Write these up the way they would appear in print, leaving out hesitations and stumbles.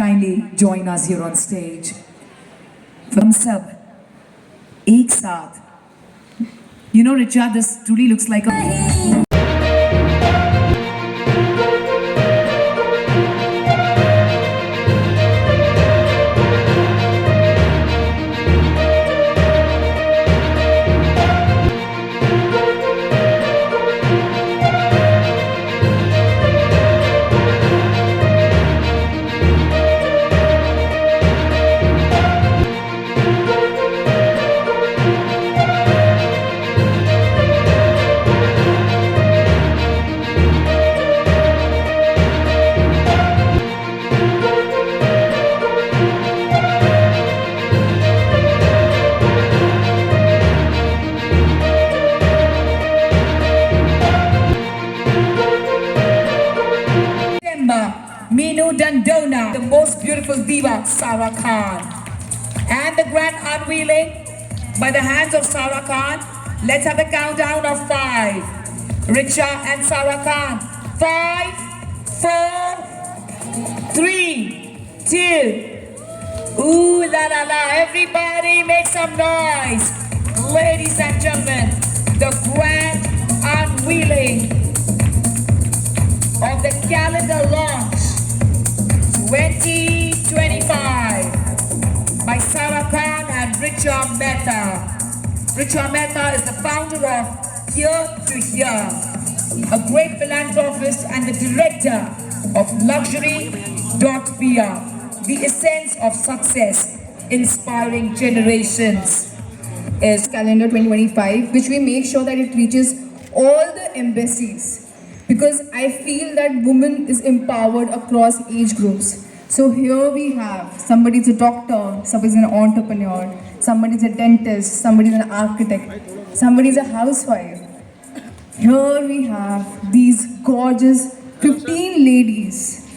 kindly join us here on stage. हम सब एक साथ. You know, Richa, this truly looks like a. Minu Dandona, the most beautiful diva, Sara Khan. And the grand unveiling by the hands of Sara Khan. Let's have a countdown of 5. Richa and Sara Khan. 5, 4, 3, 2. Ooh la la la, everybody make some noise. Ladies and gentlemen, the grand unveiling of the calendar launch 2025 by Sara Khan and Richa Mehta. Richa Mehta is the founder of Here to Here, a great philanthropist and the director of Luxury.PR, the essence of success, inspiring generations. Is calendar 2025, which we make sure that it reaches all the embassies. Because I feel that woman is empowered across age groups. So here we have somebody's a doctor, somebody's an entrepreneur, somebody's a dentist, somebody's an architect, somebody's a housewife. Here we have these gorgeous 15 ladies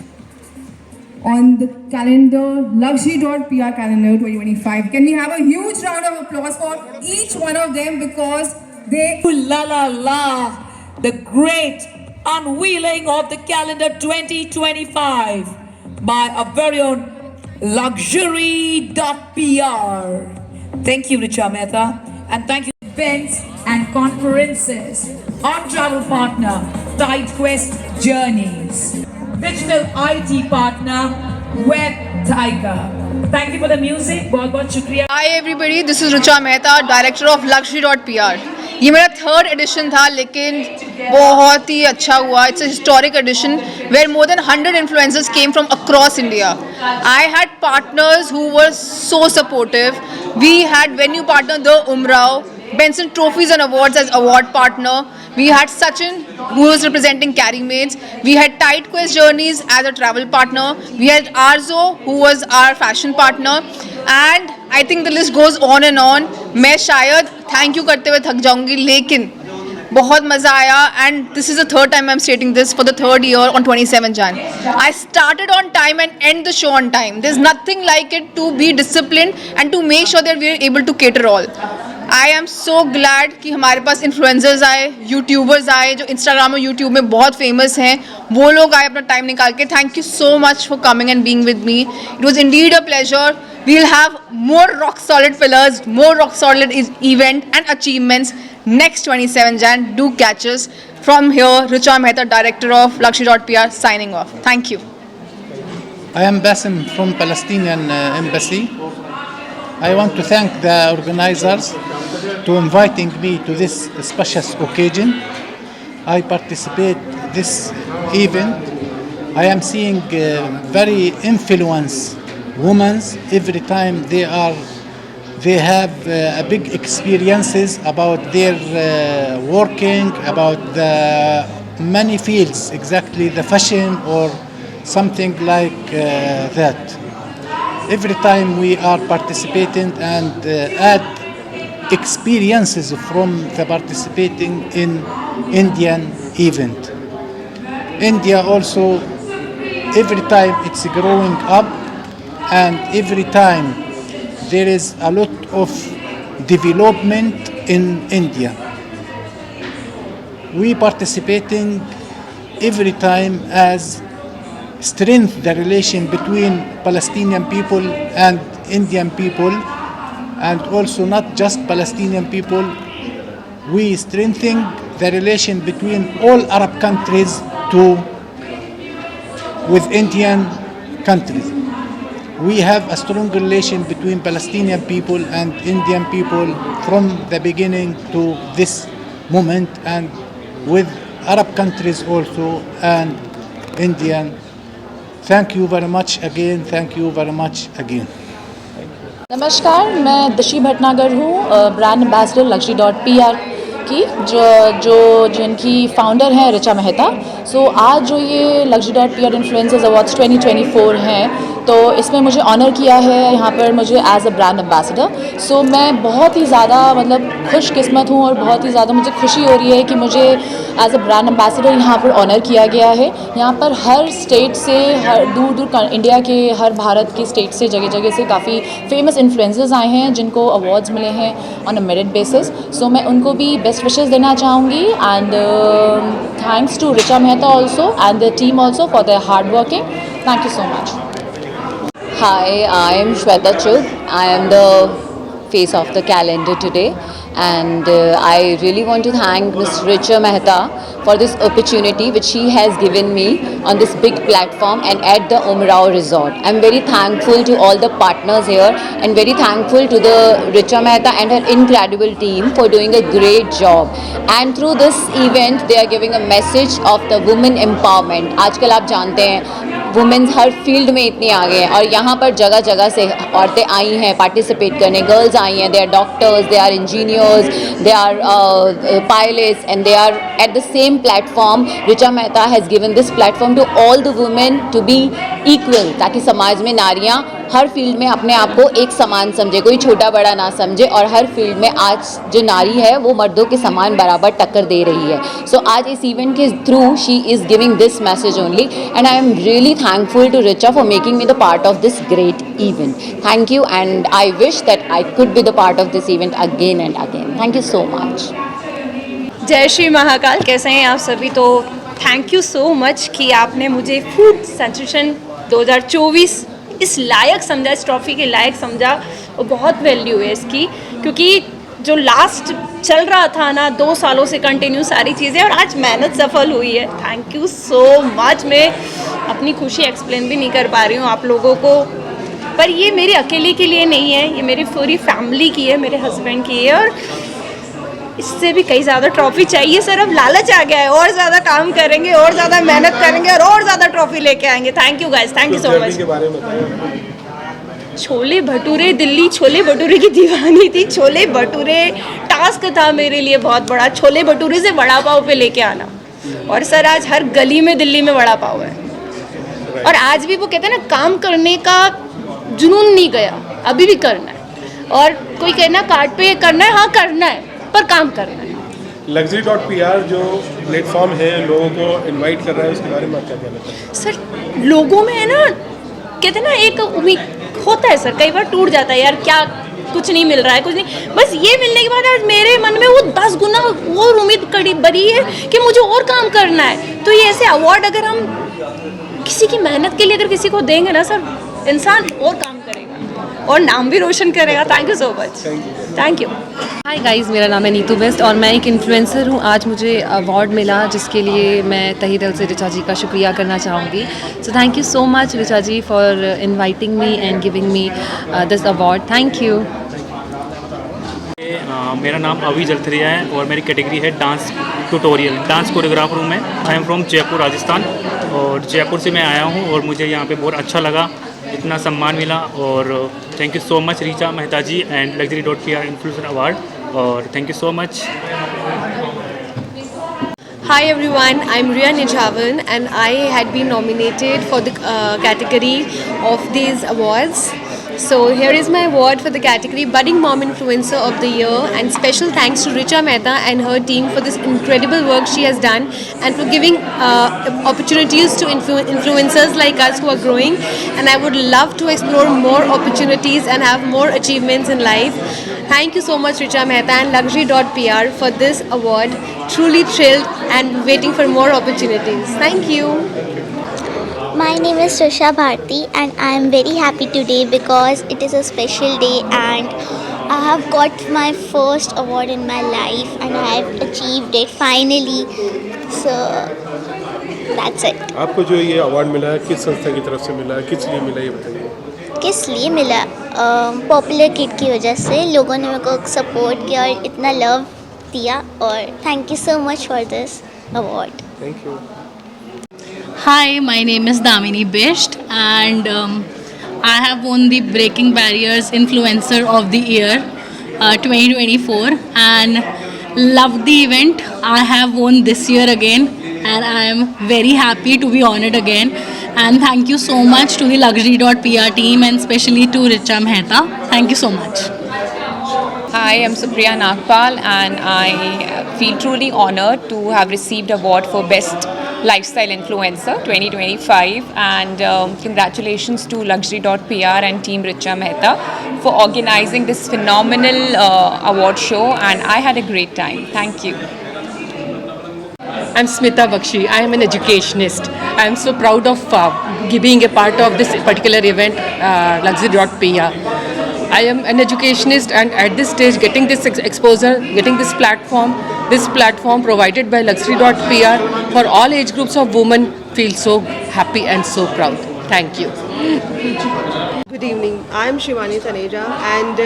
on the calendar, Luxury.PR calendar 2025. Can we have a huge round of applause for each one of them because they... La la la, the great unveiling of the calendar 2025 by our very own Luxury.PR. Thank you, Richa Mehta, and thank you. Events and conferences. Our travel partner, TideQuest Journeys. Digital IT partner, Web Tiger. Thank you for the music. बहुत शुक्रिया. Hi everybody, this is Richa Mehta, director of Luxury.PR. ये मेरा third edition था लेकिन बहुत ही अच्छा हुआ. It's a historic edition where more than 100 influencers came from across India. I had partners who were so supportive. We had venue partner The Umrao, Benson Trophies and Awards as award partner. We had Sachin, who was representing CarryMates. We had TideQuest Journeys as a travel partner. We had Arzo, who was our fashion partner. And I think the list goes on and on. मैं शायद thank you करते हुए थक जाऊंगी, लेकिन बहुत मज़ा आया. And this is the third time I'm stating this for the third year on 27 Jan. I started on time and end the show on time. There's nothing like it to be disciplined and to make sure that we're able to cater all. I am so glad कि हमारे पास influencers आए, YouTubers आए जो Instagram और YouTube में बहुत famous हैं, वो लोग आए अपना टाइम निकाल के. Thank you so much for coming and being with me. It was indeed a pleasure. We will have more rock solid fillers, more rock solid event and achievements next 27 Jan. Do catch us. From here, Richa Mehta, director of Luxury.PR, signing off. Thank you. I am Basim from Palestinian Embassy. I want to thank the organizers to inviting me to this special occasion. I participate this event. I am seeing very influenced women every time they have a big experiences about their working, about the many fields, exactly the fashion or something like that. Every time we are participating and add experiences from the participating in Indian event. India also, every time it's growing up and every time there is a lot of development in India. We participating every time as strengthen the relation between Palestinian people and Indian people, and also not just Palestinian people. We strengthen the relation between all Arab countries with Indian countries. We have a strong relation between Palestinian people and Indian people from the beginning to this moment, and with Arab countries also and Indian. Thank you very much again. Thank you very much again. नमस्कार, मैं दशी भटनागर हूँ, brand ambassador luxury.pr की, जिनकी founder हैं ऋचा मेहता। सो आज जो ये luxury.pr influencers awards 2024 हैं, तो इसमें मुझे ऑनर किया है यहाँ पर मुझे एज अ ब्रांड एम्बेसडर। सो मैं बहुत ही ज़्यादा मतलब खुशकिस्मत हूँ और बहुत ही ज़्यादा मुझे खुशी हो रही है कि मुझे एज अ ब्रांड एम्बेसडर यहाँ पर ऑनर किया गया है। यहाँ पर हर स्टेट से, हर दूर दूर इंडिया के, हर भारत के स्टेट से, जगह जगह से काफ़ी फेमस इन्फ्लुएंसर्स आए हैं जिनको अवार्ड्स मिले हैं on a merit basis. So मैं उनको भी बेस्ट विशेस देना चाहूँगी, and thanks to Richa Mehta also and the team also for their hard working. Thank you so much. Hi, I am Shweta Chugh. I am the face of the calendar today, and I really want to thank Ms. Richa Mehta for this opportunity which she has given me on this big platform and at the Umrao Resort. I'm very thankful to all the partners here and very thankful to the Richa Mehta and her incredible team for doing a great job. And through this event, they are giving a message of the women empowerment. आजकल आप जानते हैं women's हर field में इतनी आगे हैं, और यहाँ पर जगह जगह से औरतें आई हैं पार्टिसिपेट करने, गर्ल्स आई हैं, they are doctors, they are engineers, they are pilots, and they are at the same platform. Richa Mehta has given this platform to all the women to be equal, ताकि समाज में नारियाँ हर फील्ड में अपने आप को एक समान समझे, कोई छोटा बड़ा ना समझे, और हर फील्ड में आज जो नारी है वो मर्दों के समान बराबर टक्कर दे रही है. सो आज इस इवेंट के through she is giving this message only, and I am really thankful to Richa for making me the part of this great event. Thank you, and I wish that I could be the part of this event again and again. Thank you so much. जय श्री महाकाल, कैसे हैं आप सभी? तो thank you so much कि आपने मुझे food sensation 2024 इस लायक समझा, इस ट्रॉफ़ी के लायक समझा, और बहुत वैल्यू है इसकी, क्योंकि जो लास्ट चल रहा था ना 2 सालों से कंटिन्यू सारी चीज़ें, और आज मेहनत सफल हुई है. Thank you so much. मैं अपनी खुशी एक्सप्लेन भी नहीं कर पा रही हूँ आप लोगों को, पर ये मेरी अकेले के लिए नहीं है, ये मेरी पूरी फैमिली की है, मेरे हस्बैंड की है, और इससे भी कई ज़्यादा ट्रॉफ़ी चाहिए सर. अब लालच आ गया है, और ज़्यादा काम करेंगे, और ज़्यादा मेहनत करेंगे, और ज़्यादा ट्रॉफ़ी लेके आएंगे. Thank you guys, thank you so much. Chole bhature, Delhi chole bhature की दीवानी थी. छोले भटूरे टास्क था मेरे लिए बहुत बड़ा, छोले भटूरे से वड़ा पाव पे लेके आना, और सर आज हर गली में दिल्ली में वड़ा पाव है. और आज भी वो कहते हैं ना, काम करने का जुनून नहीं गया, अभी भी करना है. और कोई कहना कार्ड पे करना है, हाँ करना है, पर काम करना है. luxury.pr जो प्लेटफॉर्म है लोगों को इनवाइट कर रहा है, उसके बारे में आप क्या कहना चाहते हैं? सर लोगों में है ना, कहते हैं ना, एक उम्मीद होता है सर, कई बार टूट जाता है यार, क्या कुछ नहीं मिल रहा है, कुछ नहीं. बस ये मिलने के बाद आज मेरे मन में वो 10 गुना और उम्मीद कड़ी बड़ी है कि मुझे और काम करना है. तो ये ऐसे अवार्ड अगर हम किसी की मेहनत के लिए अगर किसी को देंगे ना सर, इंसान और काम करेगा और नाम भी रोशन करेगा. Thank you so much. Thank you. Hi guys, मेरा नाम है नीतू बेस्ट और मैं एक इन्फ्लुएंसर हूँ. आज मुझे अवार्ड मिला, जिसके लिए मैं तहे दिल से ऋचा जी का शुक्रिया करना चाहूँगी. So thank you so much Richa ji for inviting me and giving me this award. Thank you. मेरा नाम अभी जलथरिया है और मेरी कैटेगरी है डांस ट्यूटोरियल, डांस कोरियोग्राफर हूँ मैं. I am from Jaipur Rajasthan, और जयपुर से मैं आया हूँ, और मुझे यहाँ पे बहुत अच्छा लगा, इतना सम्मान मिला. और thank you so much Richa Mehta ji and luxury.pr influencer award, और thank you so much. Hi everyone, I'm Riya Nijavan and I had been nominated for the category of these awards. So here is my award for the category Budding Mom Influencer of the Year, and special thanks to Richa Mehta and her team for this incredible work she has done and for giving opportunities to influencers like us who are growing, and I would love to explore more opportunities and have more achievements in life. Thank you so much Richa Mehta and luxury.pr for this award. Truly thrilled and waiting for more opportunities. Thank you. My name is Trisha Bharti and I am very happy today because it is a special day and I have got my first award in my life and I have achieved it finally. So that's it. आपको जो ये award मिला है किस संस्था की तरफ से मिला है, किस लिए मिला, ये बताइए। किस लिए मिला? पॉपुलर किड की वजह से लोगों ने मेरे को सपोर्ट किया और इतना लव दिया और thank you so much for this award. Thank you. Hi, my name is Damini Bisht and I have won the Breaking Barriers Influencer of the Year 2024 and loved the event. I have won this year again and I am very happy to be honored again, and thank you so much to the Luxury.pr team and especially to Richa Mehta. Thank you so much. Hi, I'm Supriya Nagpal and I feel truly honored to have received award for Best Lifestyle Influencer 2025, and congratulations to Luxury.pr and team Richa Mehta for organizing this phenomenal award show, and I had a great time. Thank you. I'm Smita Bakshi. I am an educationist. I am so proud of being a part of this particular event, Luxury.pr. I am an educationist, and at this stage getting this exposure, getting this platform provided by Luxury.pr for all age groups of women, feel so happy and so proud. Thank you. Good evening. I am Shivani Taneja and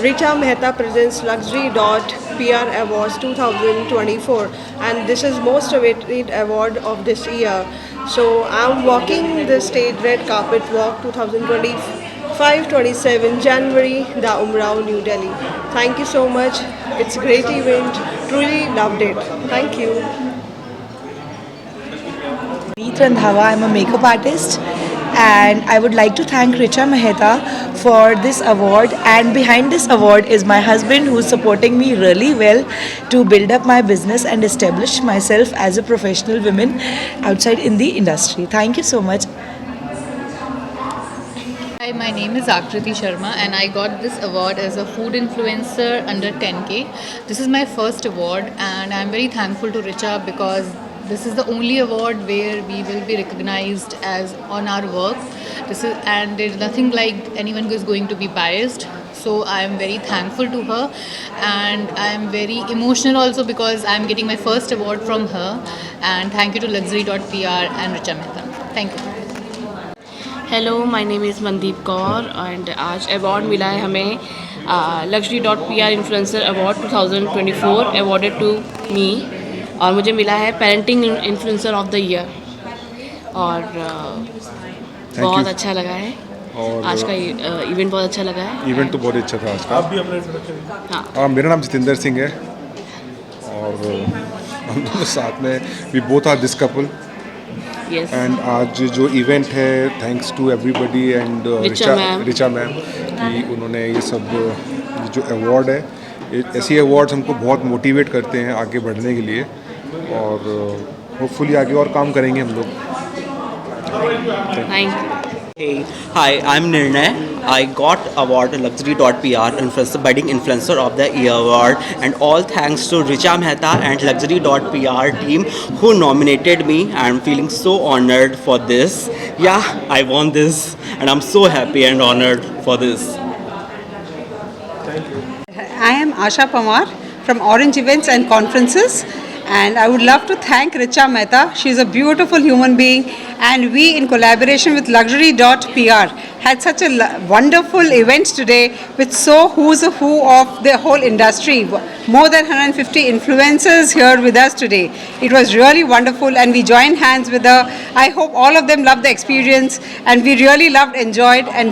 Richa Mehta presents Luxury.pr Awards 2024, and this is most awaited award of this year. So I am walking the stage red carpet walk 2025-27 January, the Umrao, New Delhi. Thank you so much. It's a great event. Truly loved it. Thank you. Neet Randhawa, I'm a makeup artist and I would like to thank Richa Mehta for this award, and behind this award is my husband who is supporting me really well to build up my business and establish myself as a professional woman outside in the industry. Thank you so much. Hi, my name is Akriti Sharma and I got this award as a food influencer under 10K. This is my first award and I'm very thankful to Richa because this is the only award where we will be recognized as on our work. And there's nothing like anyone who is going to be biased. So I am very thankful to her and I am very emotional also because I am getting my first award from her. And thank you to Luxury.pr and Richa Mehta. Thank you. Hello, my name is Mandeep Kaur and आज award मिला है हमें Luxury.pr influencer award 2024 awarded to me, और मुझे मिला है parenting influencer of the year, और बहुत अच्छा लगा है। और आज का इवेंट बहुत अच्छा लगा है। इवेंट तो बहुत अच्छा था आज का। आप भी अपना हाँ, मेरा नाम जितेंद्र सिंह है और हम दोनों साथ में we both are this couple and आज जो इवेंट है thanks to everybody and Richa ma'am कि उन्होंने ये सब जो अवार्ड है, ऐसे अवार्ड्स हमको बहुत मोटिवेट करते हैं आगे बढ़ने के लिए और होपफुली आगे और काम करेंगे हम लोग। Thank you. Hey, hi, I'm Nirnay. I got award Luxury.pr Influencer Budding Influencer of the Year award, and all thanks to Richa Mehta and Luxury.pr team who nominated me. I'm feeling so honored for this. Yeah, I won this and I'm so happy and honored for this. Thank you. I am Asha Pamar from Orange Events and Conferences. And I would love to thank Richa Mehta. She is a beautiful human being, and we in collaboration with Luxury.pr had such a wonderful event today with who's a who of the whole industry. More than 150 influencers here with us today. It was really wonderful and we joined hands with her. I hope all of them loved the experience and we really loved, enjoyed, and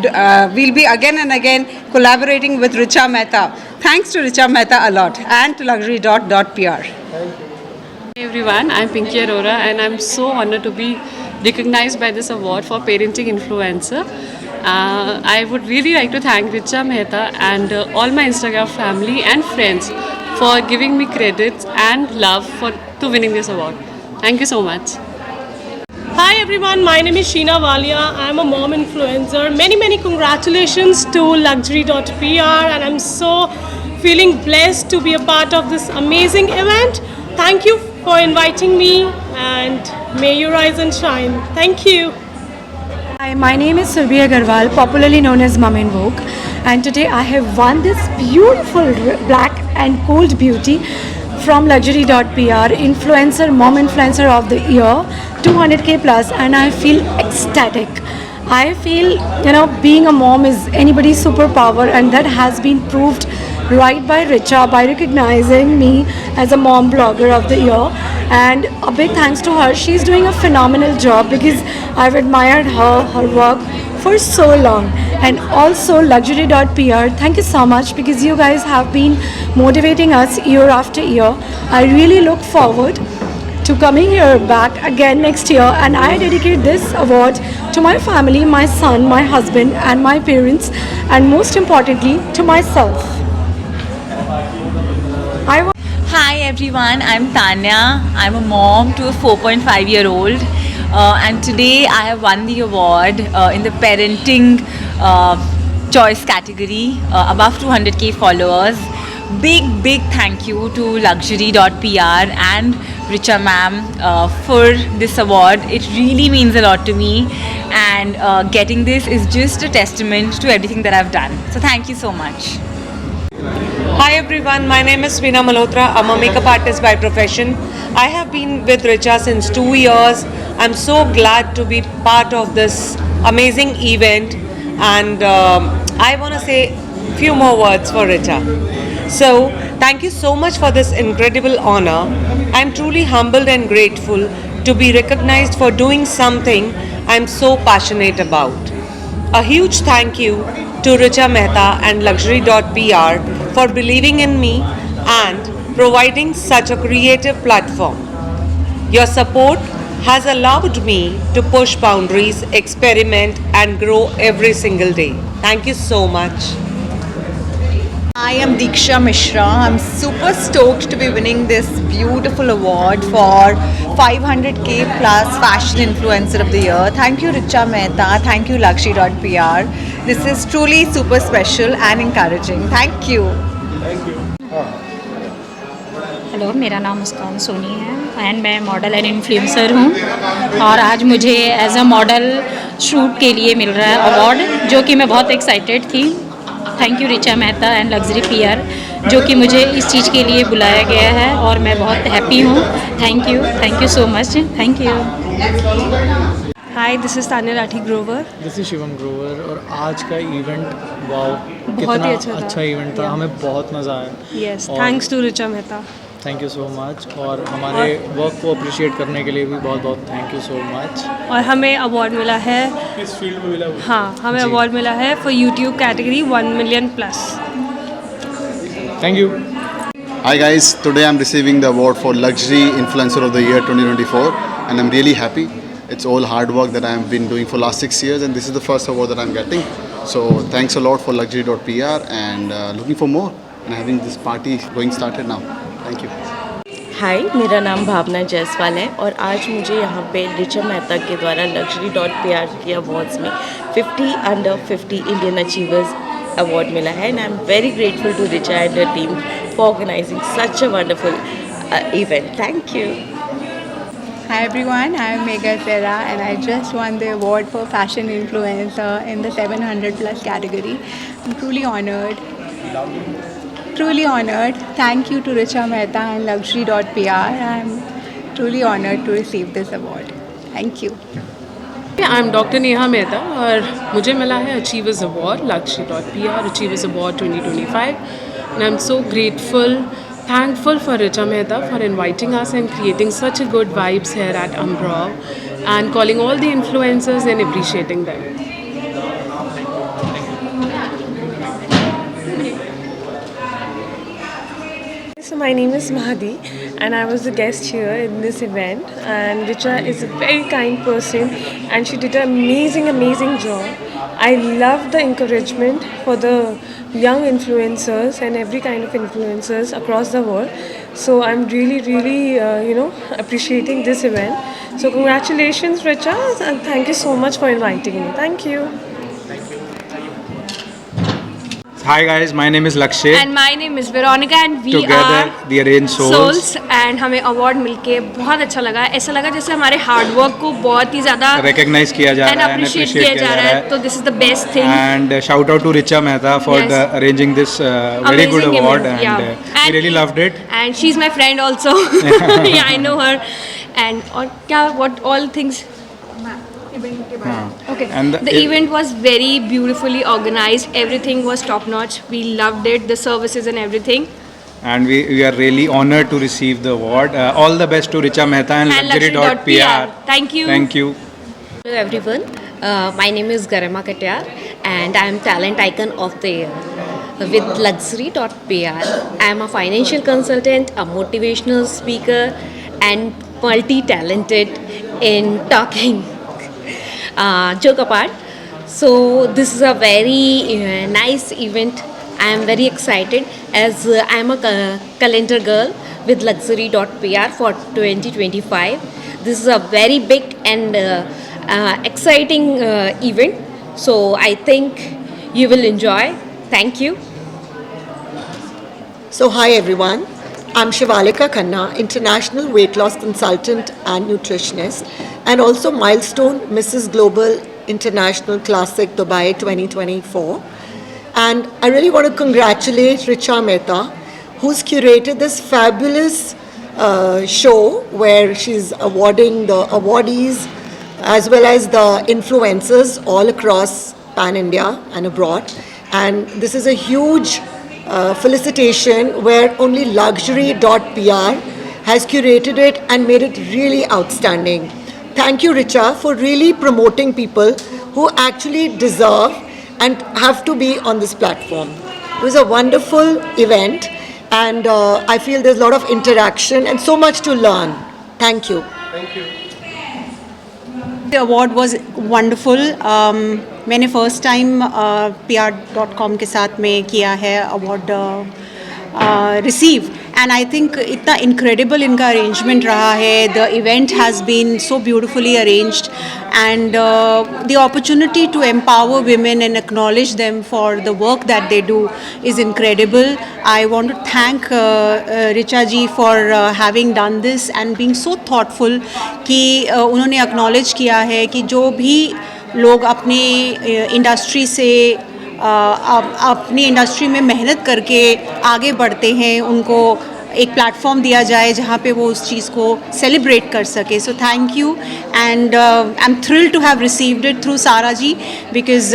we'll be again and again collaborating with Richa Mehta. Thanks to Richa Mehta a lot and to Luxury.pr. Hey everyone, I'm Pinky Arora and I'm so honored to be recognized by this award for parenting influencer. I would really like to thank Richa Mehta and all my Instagram family and friends for giving me credits and love to winning this award. Thank you so much. Hi everyone, my name is Sheena Walia. I am a mom influencer. Many congratulations to Luxury.pr and I'm so feeling blessed to be a part of this amazing event. Thank you for inviting me and may you rise and shine. Thank you. Hi, my name is Surbhi Agarwal, popularly known as Mum in Vogue, and today I have won this beautiful black and gold beauty from luxury.pr influencer, mom influencer of the year, 200k plus, and I feel ecstatic. I feel, being a mom is anybody's superpower, and that has been proved right by Richa by recognizing me as a mom blogger of the year. And a big thanks to her. She's doing a phenomenal job because I've admired her work for so long. And also luxury.pr, thank you so much because you guys have been motivating us year after year. I really look forward to coming here back again next year, and I dedicate this award to my family, my son, my husband and my parents, and most importantly to myself. Hi everyone, I'm Tanya. I'm a mom to a 4.5-year-old and today I have won the award in the parenting choice category, above 200k followers. Big thank you to luxury.pr and Richa ma'am for this award. It really means a lot to me, and getting this is just a testament to everything that I've done. So thank you so much. Hi everyone, my name is Veena Malhotra. I'm a makeup artist by profession. I have been with Richa since 2 years. I'm so glad to be part of this amazing event, and I want to say a few more words for Richa. So, thank you so much for this incredible honor. I'm truly humbled and grateful to be recognized for doing something I'm so passionate about. A huge thank you to Richa Mehta and luxury.pr for believing in me and providing such a creative platform. Your support has allowed me to push boundaries, experiment and grow every single day. Thank you so much. I am Diksha Mishra. I'm super stoked to be winning this beautiful award for 500k plus fashion influencer of the year. Thank you Richa Mehta, thank you luxury.pr. This is truly super special and encouraging. Thank you. Hello, मेरा नाम मुस्कान सोनी है and मैं model and influencer हूँ और आज मुझे as a model shoot के लिए मिल रहा है अवार्ड, जो कि मैं बहुत एक्साइटेड थी. Thank you Richa Mehta and luxury PR, जो कि मुझे इस चीज़ के लिए बुलाया गया है और मैं बहुत हैप्पी हूँ. Thank you so much. Thank you. Hi, this is Tanya Rathi Grover. This is Shivam Grover. और आज का इवेंट वाओ, बहुत ही अच्छा इवेंट था. हमें बहुत मज़ा आया. Yes, thanks to Richa Mehta. Thank you so much. और हमारे वर्क को अप्रिशिएट करने के लिए भी बहुत बहुत थैंक यू सो मच. और हमें अवार्ड मिला है, किस फील्ड में मिला? हाँ, हमें अवार्ड मिला है for YouTube category 1 million plus. Thank you. Hi guys, today I'm receiving the award for Luxury Influencer of the Year 2024 and I'm really happy. It's all hard work that I've been doing for last 6 years and this is the first award that I'm getting. So thanks a lot for luxury.pr and looking for more and having this party going started now. Thank you. हाय, मेरा नाम भावना जायसवाल है और आज मुझे यहाँ पे रिचा मेहता के द्वारा luxury.pr के अवार्ड्स में 50 under 50 Indian Achievers अवार्ड मिला है and I am very grateful to Richa and her team for organising such a wonderful event. Thank you. Hi everyone, I am Megha Sera and I just won the award for fashion influencer in the 700 plus category. I'm truly honored. Thank you to Richa Mehta and luxury.pr. I'm truly honored to receive this award. Thank you. I'm Dr. Neha Mehta और मुझे मिला है Achievers Award, luxury.pr Achievers Award 2025 and I'm so thankful for Richa Mehta for inviting us and creating such a good vibes here at Umbrov and calling all the influencers and appreciating them. So my name is Mahadi and I was a guest here in this event, and Richa is a very kind person and she did an amazing job. I love the encouragement for the young influencers and every kind of influencers across the world. So I'm really appreciating this event. So congratulations Richa and thank you so much for inviting me. Thank you. Hi guys, my name is Lakshay. And my name is Veronica and we Together, are the Arranged Souls. And हमें award मिलके बहुत अच्छा लगा. ऐसा लगा जैसे हमारे hard work को बहुत ही ज़्यादा Recognize किया जा रहा है, appreciate किया जा रहा है. तो this is the best thing. And shout out to Richa Mehta for arranging this very good Amazing award, event, yeah. and we really loved it. And she's my friend also. Yeah, I know her. And और क्या what all things. Okay. And the event was very beautifully organized. Everything was top notch. We loved it. The services and everything. And we are really honored to receive the award. All the best to Richa Mehta and Luxury.pr. Thank you. Thank you. Hello everyone. My name is Garima Katyar and I am Talent Icon of the Year with Luxury.pr. I am a financial consultant, a motivational speaker, and multi-talented in talking. Joke apart. So this is a very nice event. I am very excited as I am a calendar girl with Luxury.pr for 2025. This is a very big and exciting event. So I think you will enjoy. Thank you. So hi everyone. I'm Shivalika Khanna, international weight loss consultant and nutritionist, and also Milestone Mrs. Global International Classic Dubai 2024. And I really want to congratulate Richa Mehta, who's curated this fabulous show where she's awarding the awardees as well as the influencers all across Pan India and abroad. And this is a huge felicitation where only Luxury.pr has curated it and made it really outstanding. Thank you, Richa, for really promoting people who actually deserve and have to be on this platform. It was a wonderful event and I feel there's a lot of interaction and so much to learn. Thank you. Thank you. The award was wonderful. मैंने first time PR.com के साथ में किया है award receive and I think इतना incredible इनका arrangement रहा है. The event has been so beautifully arranged and the opportunity to empower women and acknowledge them for the work that they do is incredible. I want to thank Richa ji for having done this and being so thoughtful कि उन्होंने acknowledge किया है कि जो भी लोग अपनी industry से अपनी इंडस्ट्री में मेहनत करके आगे बढ़ते हैं उनको एक प्लेटफॉर्म दिया जाए जहाँ पे वो उस चीज़ को सेलिब्रेट कर सके. So thank you and I am thrilled to have received it through Sara ji because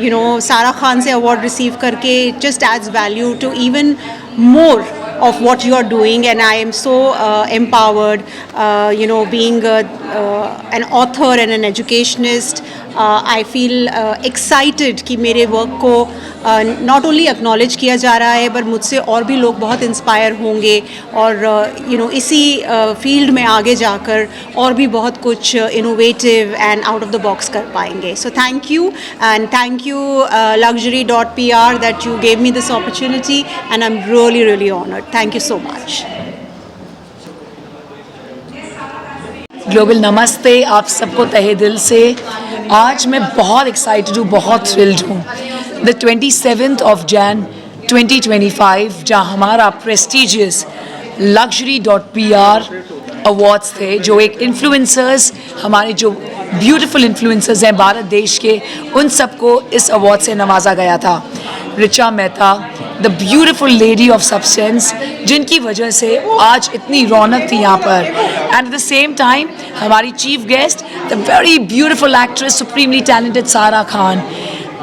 you know Sara Khan से अवार्ड रिसीव करके just adds value to even more of what you are doing, and I am so empowered, being an author and an educationist. I feel excited कि मेरे work को not only acknowledge किया जा रहा है but मुझसे और भी लोग बहुत इंस्पायर होंगे और इसी फील्ड में आगे जाकर और भी बहुत कुछ innovative and out of the box कर पाएंगे. सो thank you and thank you Luxury.pr that you gave me this opportunity and I'm really honored. Thank you so much. Global नमस्ते आप सबको तहे दिल से. आज मैं बहुत एक्साइटेड हूँ, बहुत थ्रिल्ड हूँ. द 27th of Jan 2025 जहाँ हमारा प्रेस्टिजियस Luxury.pr अवार्ड्स थे, जो एक इन्फ्लुएंसर्स हमारे जो ब्यूटीफुल इन्फ्लुएंसर्स हैं भारत देश के, उन सबको इस अवार्ड से नवाजा गया था. Richa Mehta, the beautiful lady of substance, जिनकी वजह से आज इतनी रौनक थी यहाँ पर. And at the same time हमारी chief guest the very beautiful actress, supremely talented Sara Khan.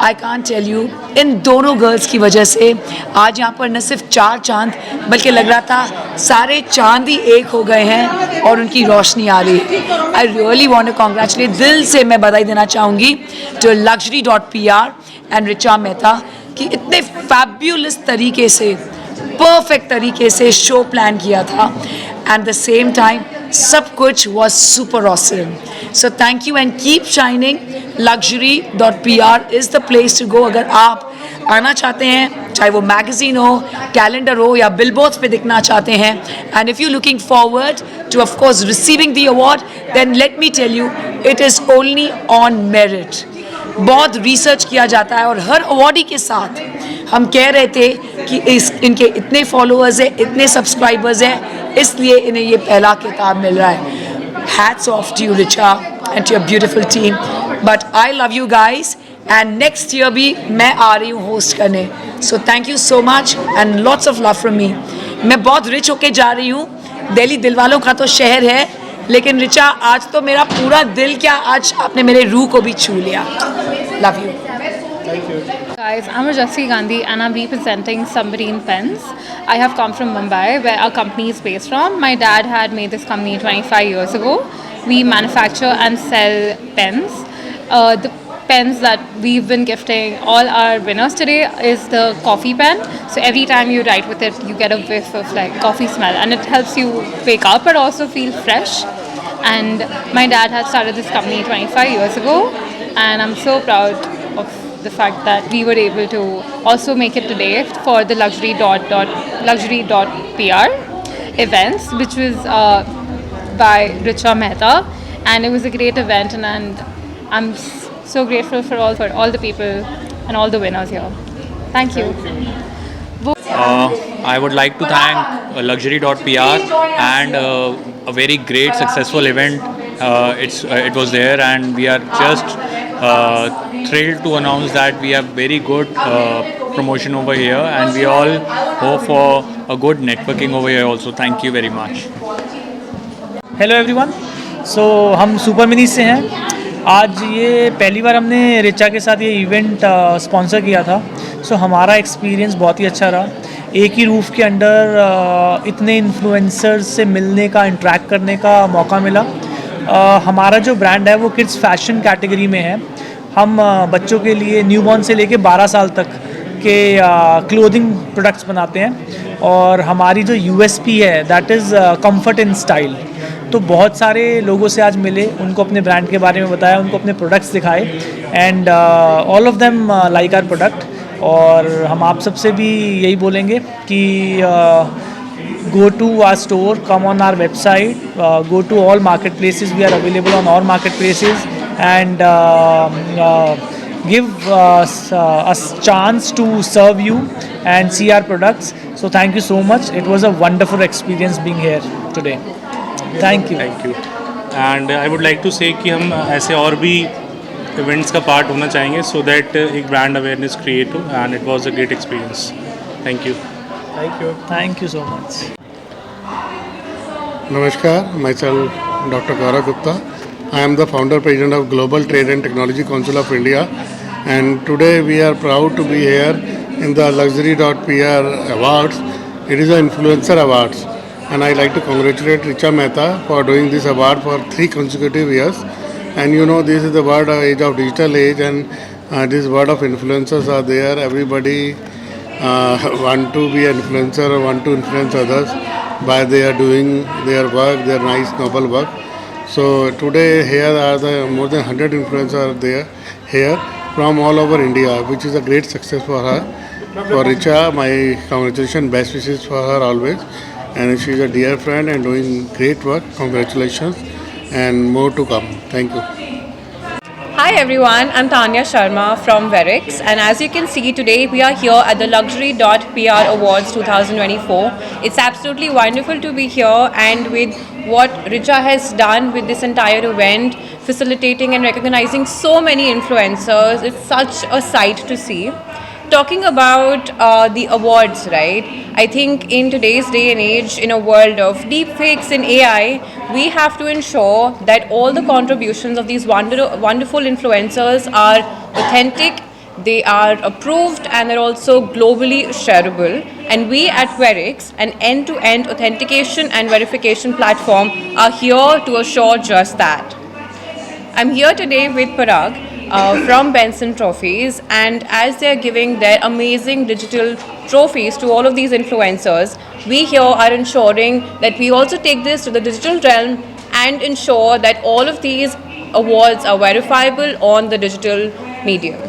I can't tell you, इन दोनों गर्ल्स की वजह से आज यहाँ पर न सिर्फ 4 चांद बल्कि लग रहा था सारे चांद ही एक हो गए हैं और उनकी रोशनी आ रही है. I really want to congratulate, दिल से मैं बधाई देना चाहूँगी to Luxury.pr and Richa Mehta कि इतने फैब्यूलस तरीके से, परफेक्ट तरीके से शो प्लान किया था. एट द सेम टाइम सब कुछ was super awesome. So thank you and keep shining. Luxury.pr is the place to go. अगर आप आना चाहते हैं, चाहे वो मैगजीन हो, कैलेंडर हो या बिलबोर्ड्स पे दिखना चाहते हैं, and if you looking forward to of course receiving the award, then let me tell you it is only on merit. बहुत रिसर्च किया जाता है और हर अवार्डी के साथ हम कह रहे थे कि इनके इतने फॉलोअर्स हैं, इतने सब्सक्राइबर्स हैं, इसलिए इन्हें ये पहला खिताब मिल रहा है. Hats off to you, Richa, and to your beautiful team. But I love you guys, and next year भी मैं आ रही हूँ होस्ट करने. So thank you so much and lots of love from me. मैं बहुत रिच होके जा रही हूँ. दिल्ली दिलवालों का तो शहर है, लेकिन रिचा आज तो मेरा पूरा दिल क्या, आज आपने मेरे रूह को भी छू लिया. Love you. Guys, I'm Rajasri Gandhi and I'm representing Submarine Pens. I have come from Mumbai, where our company is based from. My dad had made this company 25 years ago. We manufacture and sell pens. The pens that we've been gifting all our winners today is the coffee pen. So every time you write with it, you get a whiff of like coffee smell, and it helps you wake up but also feel fresh. And my dad had started this company 25 years ago, and I'm so proud of the fact that we were able to also make it today for the luxury.pr events, which was by Richa Mehta, and it was a great event, and I'm so grateful for all the people and all the winners here. Thank you. I would like to thank luxury.pr and a very great successful event. It was there, and we are just thrilled to announce that we have very good promotion over here, and we all hope for a good networking over here also. Thank you very much. Hello everyone. So हम super mini से हैं. आज ये पहली बार हमने रिचा के साथ ये इवेंट स्पॉन्सर किया था. सो हमारा एक्सपीरियंस बहुत ही अच्छा रहा. एक ही रूफ़ के अंडर इतने इन्फ्लुएंसर्स से मिलने का, इंटरेक्ट करने का मौका मिला. हमारा जो ब्रांड है वो किड्स फैशन कैटेगरी में है. हम बच्चों के लिए न्यूबॉर्न से लेके 12 साल तक के क्लोथिंग प्रोडक्ट्स बनाते हैं, और हमारी जो USP है that is comfort in style. तो बहुत सारे लोगों से आज मिले, उनको अपने ब्रांड के बारे में बताया, उनको अपने प्रोडक्ट्स दिखाए, and all of them like our product. और हम आप सबसे भी यही बोलेंगे कि go to our store, come on our website, go to all marketplaces. We are available on all marketplaces, and give us a chance to serve you and see our products. So thank you so much. It was a wonderful experience being here today. Thank you. Thank you. And I would like to say कि हम ऐसे और भी events का part होना चाहेंगे, so that एक brand awareness create हो, and it was a great experience. Thank you. Thank you so much. Namaskar, myself Dr. Gaurav Gupta. I am the founder president of Global Trade and Technology Council of India, and today we are proud to be here in the luxury.pr awards. It is an influencer awards, and I like to congratulate Richa Mehta for doing this award for 3 consecutive years. And you know, this is the word age of digital age, and this word of influencers are there. Everybody want to be an influencer or want to influence others by they are doing their work, their nice noble work. So today here are the more than 100 influencers are there here from all over India, which is a great success for her. For Richa, my congratulations, best wishes for her always, and she is a dear friend and doing great work. Congratulations, and more to come. Thank you. Hi everyone, I'm Tanya Sharma from Verix, and as you can see today we are here at the luxury.pr awards 2024. It's absolutely wonderful to be here, and with what Richa has done with this entire event, facilitating and recognizing so many influencers, it's such a sight to see. Talking about the awards, right? I think in today's day and age, in a world of deepfakes and AI, we have to ensure that all the contributions of these wonderful influencers are authentic, they are approved, and they're also globally shareable. And we at Verix, an end-to-end authentication and verification platform, are here to assure just that. I'm here today with Parag from Benson Trophies, and as they're giving their amazing digital trophies to all of these influencers, we here are ensuring that we also take this to the digital realm and ensure that all of these awards are verifiable on the digital medium.